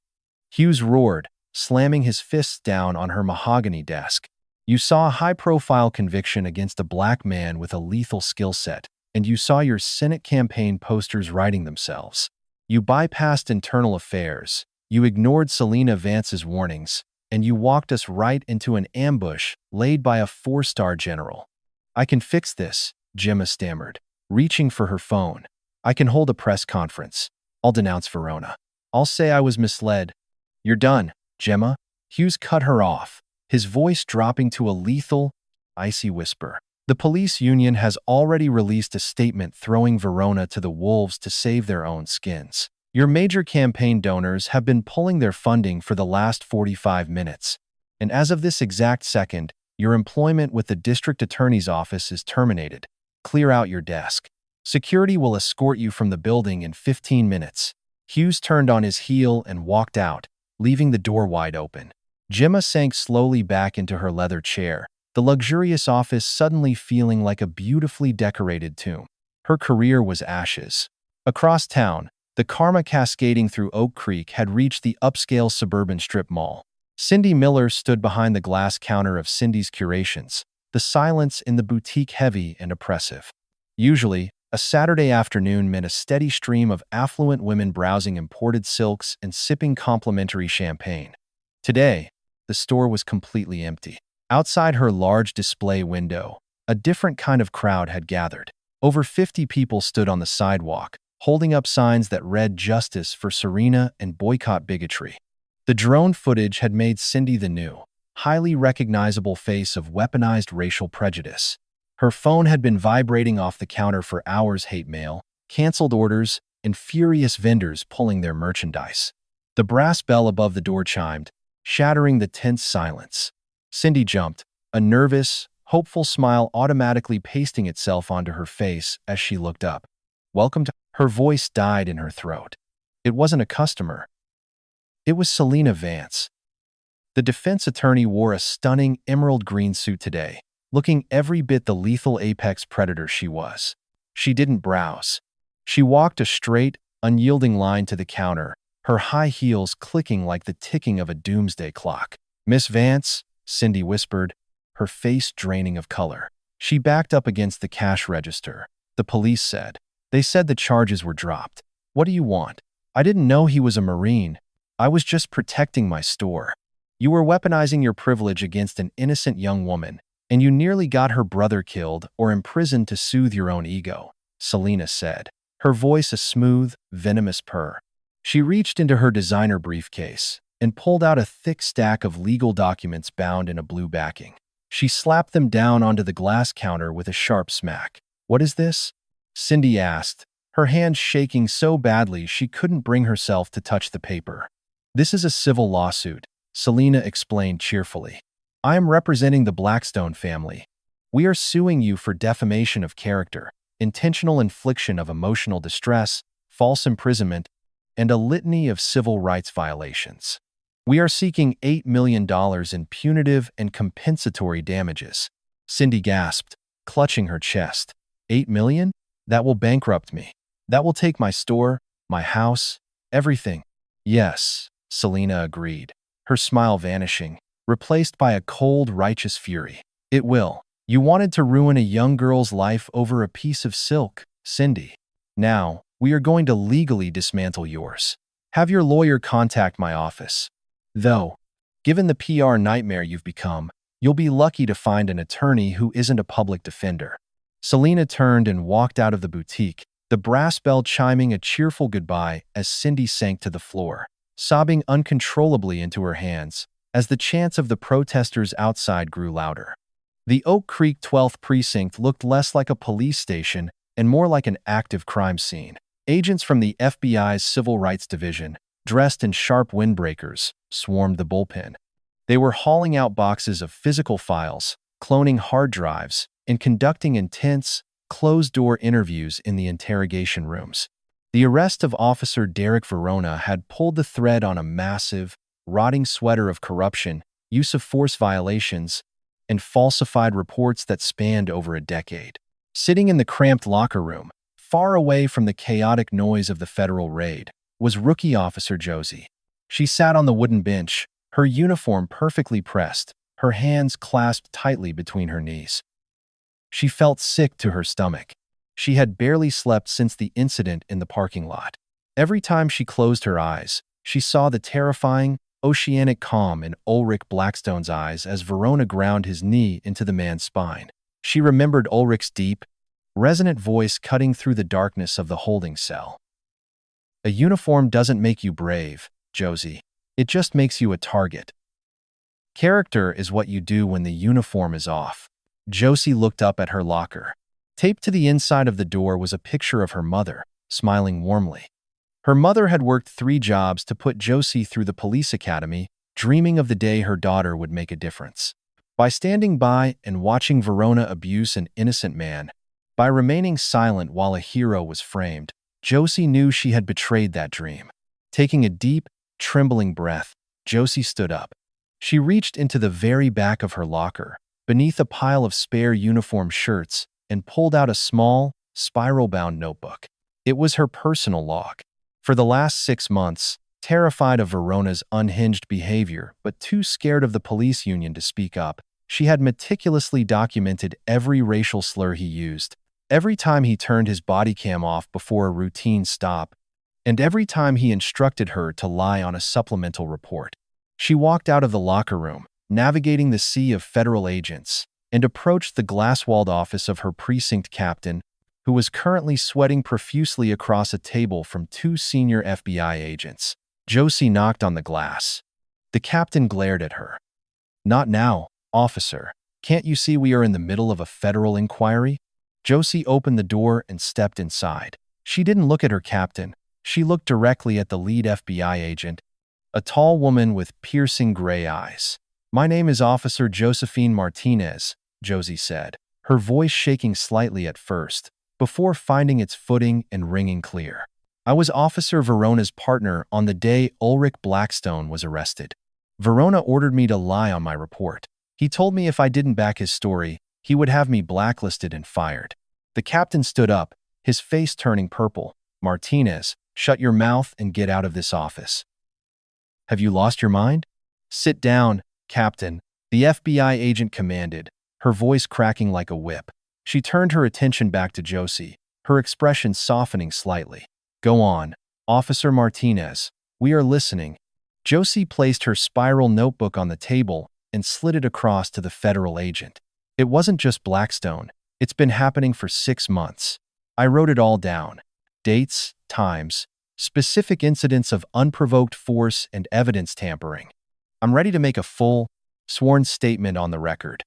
Hughes roared, slamming his fists down on her mahogany desk. "You saw a high-profile conviction against a black man with a lethal skill set, and you saw your Senate campaign posters writing themselves. You bypassed internal affairs, you ignored Selena Vance's warnings, and you walked us right into an ambush laid by a 4-star general." "I can fix this," Gemma stammered, reaching for her phone. "I can hold a press conference. I'll denounce Verona. I'll say I was misled." "You're done, Gemma." Hughes cut her off, his voice dropping to a lethal, icy whisper. "The police union has already released a statement throwing Verona to the wolves to save their own skins. Your major campaign donors have been pulling their funding for the last 45 minutes. And as of this exact second, your employment with the district attorney's office is terminated. Clear out your desk. Security will escort you from the building in 15 minutes. Hughes turned on his heel and walked out, leaving the door wide open. Gemma sank slowly back into her leather chair, the luxurious office suddenly feeling like a beautifully decorated tomb. Her career was ashes. Across town, the karma cascading through Oak Creek had reached the upscale suburban strip mall. Cindy Miller stood behind the glass counter of Cindy's Curations, the silence in the boutique heavy and oppressive. Usually, a Saturday afternoon meant a steady stream of affluent women browsing imported silks and sipping complimentary champagne. Today, the store was completely empty. Outside her large display window, a different kind of crowd had gathered. Over 50 people stood on the sidewalk, holding up signs that read "Justice for Serena" and "Boycott Bigotry." The drone footage had made Cindy the new, highly recognizable face of weaponized racial prejudice. Her phone had been vibrating off the counter for hours: hate mail, canceled orders, and furious vendors pulling their merchandise. The brass bell above the door chimed, shattering the tense silence. Cindy jumped, a nervous, hopeful smile automatically pasting itself onto her face as she looked up. "Welcome to—" Her voice died in her throat. It wasn't a customer. It was Selena Vance. The defense attorney wore a stunning emerald green suit today, looking every bit the lethal apex predator she was. She didn't browse. She walked a straight, unyielding line to the counter, her high heels clicking like the ticking of a doomsday clock. "Miss Vance," Cindy whispered, her face draining of color. She backed up against the cash register. "The police said. They said the charges were dropped. What do you want?" "I didn't know he was a Marine. I was just protecting my store." "You were weaponizing your privilege against an innocent young woman, and you nearly got her brother killed or imprisoned to soothe your own ego," Selena said, her voice a smooth, venomous purr. She reached into her designer briefcase and pulled out a thick stack of legal documents bound in a blue backing. She slapped them down onto the glass counter with a sharp smack. "What is this?" Cindy asked, her hands shaking so badly she couldn't bring herself to touch the paper. "This is a civil lawsuit," Selena explained cheerfully. "I am representing the Blackstone family. We are suing you for defamation of character, intentional infliction of emotional distress, false imprisonment, and a litany of civil rights violations. We are seeking $8 million in punitive and compensatory damages." Cindy gasped, clutching her chest. $8 million? That will bankrupt me. That will take my store, my house, everything. "Yes," Selena agreed, her smile vanishing, replaced by a cold, righteous fury. "It will. You wanted to ruin a young girl's life over a piece of silk, Cindy. Now, we are going to legally dismantle yours. Have your lawyer contact my office. Though, given the PR nightmare you've become, you'll be lucky to find an attorney who isn't a public defender." Selena turned and walked out of the boutique, the brass bell chiming a cheerful goodbye as Cindy sank to the floor, sobbing uncontrollably into her hands as the chants of the protesters outside grew louder. The Oak Creek 12th Precinct looked less like a police station and more like an active crime scene. Agents from the FBI's Civil Rights Division, dressed in sharp windbreakers, swarmed the bullpen. They were hauling out boxes of physical files, cloning hard drives, and conducting intense, closed-door interviews in the interrogation rooms. The arrest of Officer Derek Verona had pulled the thread on a massive, rotting sweater of corruption, use of force violations, and falsified reports that spanned over a decade. Sitting in the cramped locker room, far away from the chaotic noise of the federal raid, was rookie Officer Josie. She sat on the wooden bench, her uniform perfectly pressed, her hands clasped tightly between her knees. She felt sick to her stomach. She had barely slept since the incident in the parking lot. Every time she closed her eyes, she saw the terrifying, oceanic calm in Ulrich Blackstone's eyes as Verona ground his knee into the man's spine. She remembered Ulrich's deep, resonant voice cutting through the darkness of the holding cell. "A uniform doesn't make you brave, Josie. It just makes you a target. Character is what you do when the uniform is off." Josie looked up at her locker. Taped to the inside of the door was a picture of her mother, smiling warmly. Her mother had worked 3 jobs to put Josie through the police academy, dreaming of the day her daughter would make a difference. By standing by and watching Verona abuse an innocent man, by remaining silent while a hero was framed, Josie knew she had betrayed that dream. Taking a deep, trembling breath, Josie stood up. She reached into the very back of her locker, beneath a pile of spare uniform shirts, and pulled out a small, spiral-bound notebook. It was her personal log. For the last 6 months, terrified of Verona's unhinged behavior but too scared of the police union to speak up, she had meticulously documented every racial slur he used, every time he turned his body cam off before a routine stop, and every time he instructed her to lie on a supplemental report. She walked out of the locker room, navigating the sea of federal agents, and approached the glass-walled office of her precinct captain, who was currently sweating profusely across a table from 2 senior FBI agents. Josie knocked on the glass. The captain glared at her. "Not now, officer. Can't you see we are in the middle of a federal inquiry?" Josie opened the door and stepped inside. She didn't look at her captain. She looked directly at the lead FBI agent, a tall woman with piercing gray eyes. "My name is Officer Josephine Martinez," Josie said, her voice shaking slightly at first, before finding its footing and ringing clear. "I was Officer Verona's partner on the day Ulrich Blackstone was arrested. Verona ordered me to lie on my report. He told me if I didn't back his story, he would have me blacklisted and fired." The captain stood up, his face turning purple. "Martinez, shut your mouth and get out of this office. Have you lost your mind?" "Sit down, Captain," the FBI agent commanded, her voice cracking like a whip. She turned her attention back to Josie, her expression softening slightly. "Go on, Officer Martinez. We are listening." Josie placed her spiral notebook on the table and slid it across to the federal agent. "It wasn't just Blackstone. It's been happening for 6 months. I wrote it all down. Dates, times, specific incidents of unprovoked force and evidence tampering. I'm ready to make a full, sworn statement on the record."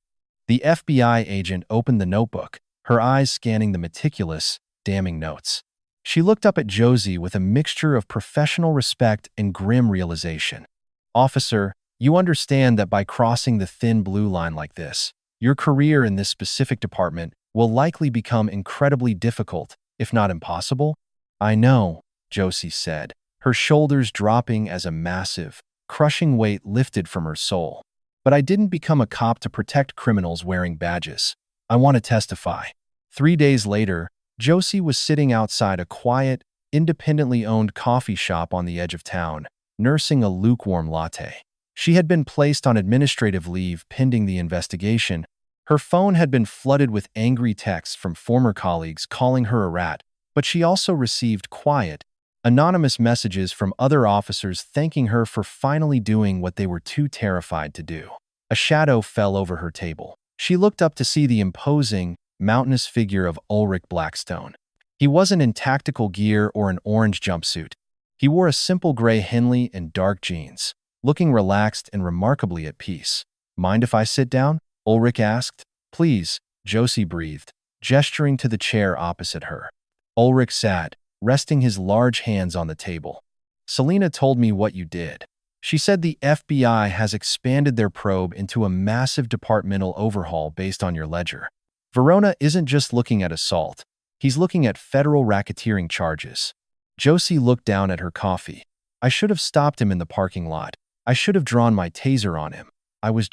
The FBI agent opened the notebook, her eyes scanning the meticulous, damning notes. She looked up at Josie with a mixture of professional respect and grim realization. "Officer, you understand that by crossing the thin blue line like this, your career in this specific department will likely become incredibly difficult, if not impossible?" "I know," Josie said, her shoulders dropping as a massive, crushing weight lifted from her soul. "But I didn't become a cop to protect criminals wearing badges. I want to testify." 3 days later, Josie was sitting outside a quiet, independently owned coffee shop on the edge of town, nursing a lukewarm latte. She had been placed on administrative leave pending the investigation. Her phone had been flooded with angry texts from former colleagues calling her a rat, but she also received quiet, anonymous messages from other officers thanking her for finally doing what they were too terrified to do. A shadow fell over her table. She looked up to see the imposing, mountainous figure of Ulrich Blackstone. He wasn't in tactical gear or an orange jumpsuit. He wore a simple gray Henley and dark jeans, looking relaxed and remarkably at peace. "Mind if I sit down?" Ulrich asked. "Please," Josie breathed, gesturing to the chair opposite her. Ulrich sat, resting his large hands on the table. "Selena told me what you did. She said the FBI has expanded their probe into a massive departmental overhaul based on your ledger. Verona isn't just looking at assault. He's looking at federal racketeering charges." Josie looked down at her coffee. "I should have stopped him in the parking lot. I should have drawn my taser on him. I was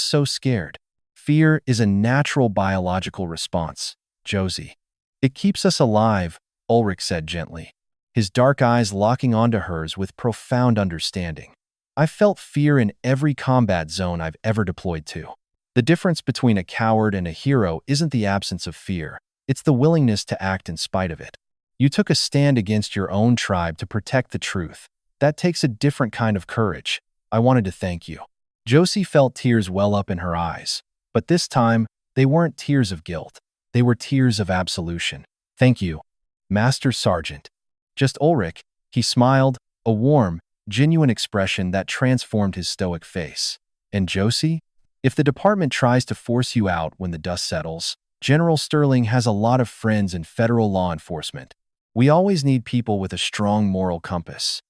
so scared." "Fear is a natural biological response, Josie. It keeps us alive," Ulrich said gently, his dark eyes locking onto hers with profound understanding. "I've felt fear in every combat zone I've ever deployed to. The difference between a coward and a hero isn't the absence of fear, it's the willingness to act in spite of it. You took a stand against your own tribe to protect the truth. That takes a different kind of courage. I wanted to thank you." Josie felt tears well up in her eyes, but this time, they weren't tears of guilt. They were tears of absolution. "Thank you, Master Sergeant." "Just Ulrich," he smiled, a warm, genuine expression that transformed his stoic face. "And Josie? If the department tries to force you out when the dust settles, General Sterling has a lot of friends in federal law enforcement. We always need people with a strong moral compass.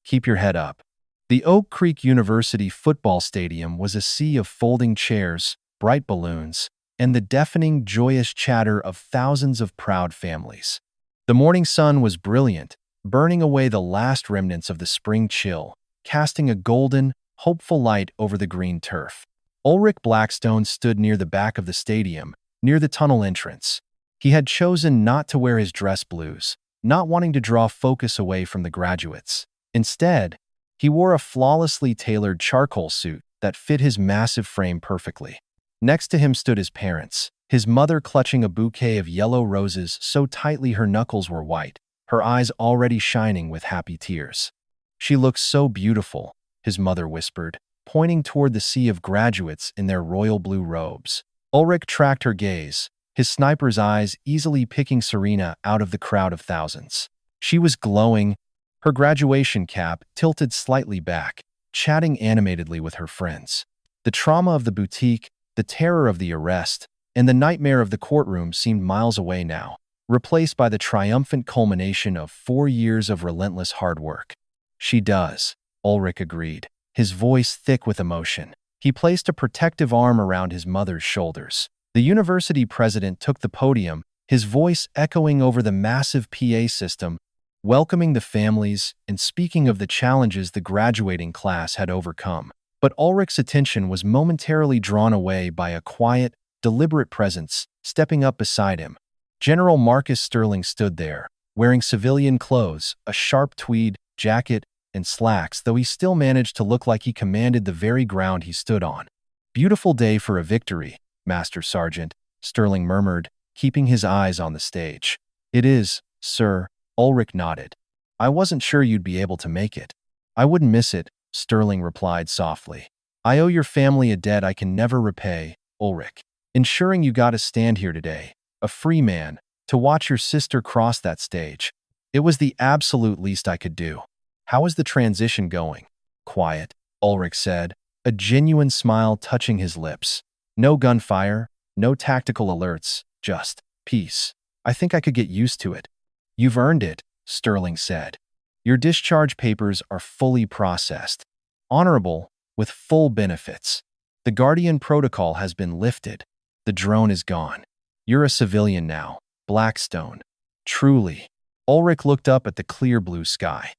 Keep your head up." The Oak Creek University football stadium was a sea of folding chairs, bright balloons, and the deafening, joyous chatter of thousands of proud families. The morning sun was brilliant, burning away the last remnants of the spring chill, casting a golden, hopeful light over the green turf. Ulrich Blackstone stood near the back of the stadium, near the tunnel entrance. He had chosen not to wear his dress blues, not wanting to draw focus away from the graduates. Instead, he wore a flawlessly tailored charcoal suit that fit his massive frame perfectly. Next to him stood his parents, his mother clutching a bouquet of yellow roses so tightly her knuckles were white, her eyes already shining with happy tears. "She looks so beautiful," his mother whispered, pointing toward the sea of graduates in their royal blue robes. Ulrich tracked her gaze, his sniper's eyes easily picking Serena out of the crowd of thousands. She was glowing, her graduation cap tilted slightly back, chatting animatedly with her friends. The trauma of the boutique, the terror of the arrest, and the nightmare of the courtroom seemed miles away now. replaced by the triumphant culmination of 4 years of relentless hard work. She does, Ulrich agreed, his voice thick with emotion. He placed a protective arm around his mother's shoulders. The university president took the podium, his voice echoing over the massive PA system, welcoming the families and speaking of the challenges the graduating class had overcome. But Ulrich's attention was momentarily drawn away by a quiet, deliberate presence stepping up beside him. General Marcus Sterling stood there, wearing civilian clothes, a sharp tweed jacket, and slacks, though he still managed to look like he commanded the very ground he stood on. "Beautiful day for a victory, Master Sergeant," Sterling murmured, keeping his eyes on the stage. "It is, sir," Ulrich nodded. "I wasn't sure you'd be able to make it." "I wouldn't miss it," Sterling replied softly. "I owe your family a debt I can never repay, Ulrich. Ensuring you got to stand here today, a free man, to watch your sister cross that stage. It was the absolute least I could do." "How is the transition going?" "Quiet," Ulrich said, a genuine smile touching his lips. "No gunfire, no tactical alerts, just peace. I think I could get used to it." "You've earned it," Sterling said. "Your discharge papers are fully processed. Honorable, with full benefits. The Guardian protocol has been lifted. The drone is gone. You're a civilian now, Blackstone." "Truly." Ulrich looked up at the clear blue sky.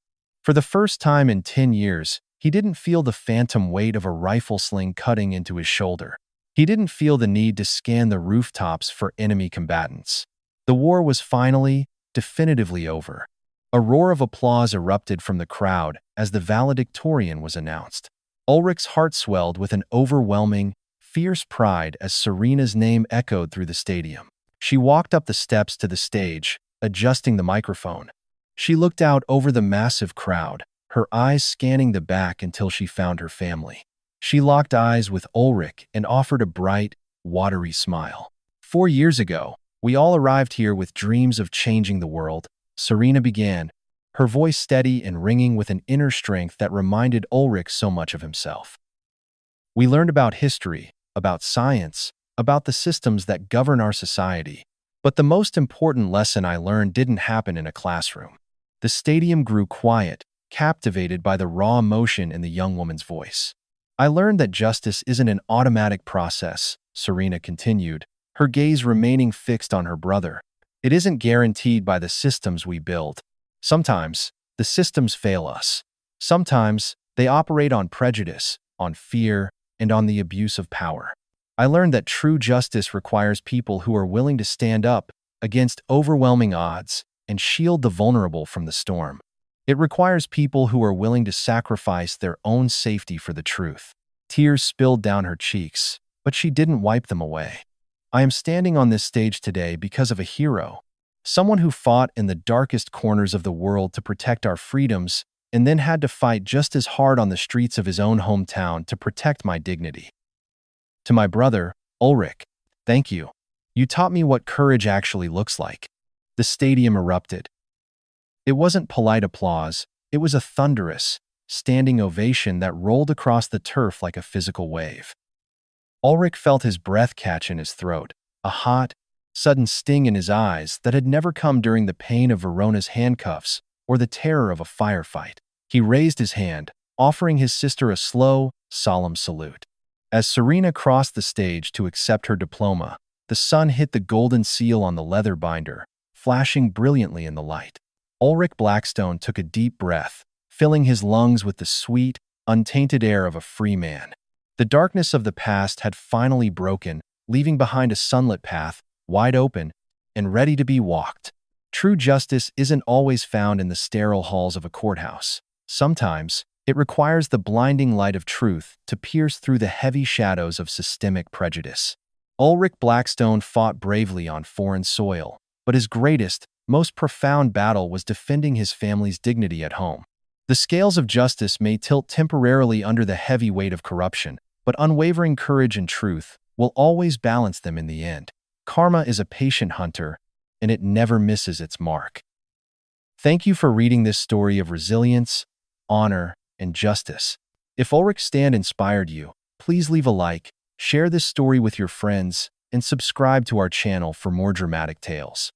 For the first time in 10 years, he didn't feel the phantom weight of a rifle sling cutting into his shoulder. He didn't feel the need to scan the rooftops for enemy combatants. The war was finally, definitively over. A roar of applause erupted from the crowd as the valedictorian was announced. Ulrich's heart swelled with an overwhelming, fierce pride as Serena's name echoed through the stadium. She walked up the steps to the stage, adjusting the microphone. She looked out over the massive crowd, her eyes scanning the back until she found her family. She locked eyes with Ulrich and offered a bright, watery smile. "4 years ago, we all arrived here with dreams of changing the world," Serena began, her voice steady and ringing with an inner strength that reminded Ulrich so much of himself. "We learned about history, about science, about the systems that govern our society. But the most important lesson I learned didn't happen in a classroom." The stadium grew quiet, captivated by the raw emotion in the young woman's voice. "I learned that justice isn't an automatic process," Serena continued, her gaze remaining fixed on her brother. "It isn't guaranteed by the systems we build. Sometimes, the systems fail us. Sometimes, they operate on prejudice, on fear, and on the abuse of power. I learned that true justice requires people who are willing to stand up against overwhelming odds and shield the vulnerable from the storm. It requires people who are willing to sacrifice their own safety for the truth." Tears spilled down her cheeks, but she didn't wipe them away. "I am standing on this stage today because of a hero, someone who fought in the darkest corners of the world to protect our freedoms and then had to fight just as hard on the streets of his own hometown to protect my dignity. To my brother, Ulrich, thank you. You taught me what courage actually looks like." The stadium erupted. It wasn't polite applause, it was a thunderous, standing ovation that rolled across the turf like a physical wave. Ulrich felt his breath catch in his throat, a hot, sudden sting in his eyes that had never come during the pain of Verona's handcuffs or the terror of a firefight. He raised his hand, offering his sister a slow, solemn salute. As Serena crossed the stage to accept her diploma, the sun hit the golden seal on the leather binder, flashing brilliantly in the light. Ulrich Blackstone took a deep breath, filling his lungs with the sweet, untainted air of a free man. The darkness of the past had finally broken, leaving behind a sunlit path, wide open and ready to be walked. True justice isn't always found in the sterile halls of a courthouse. Sometimes, it requires the blinding light of truth to pierce through the heavy shadows of systemic prejudice. Ulrich Blackstone fought bravely on foreign soil, but his greatest, most profound battle was defending his family's dignity at home. The scales of justice may tilt temporarily under the heavy weight of corruption, but unwavering courage and truth will always balance them in the end. Karma is a patient hunter, and it never misses its mark. Thank you for reading this story of resilience, honor, and justice. If Ulrich's stand inspired you, please leave a like, share this story with your friends, and subscribe to our channel for more dramatic tales.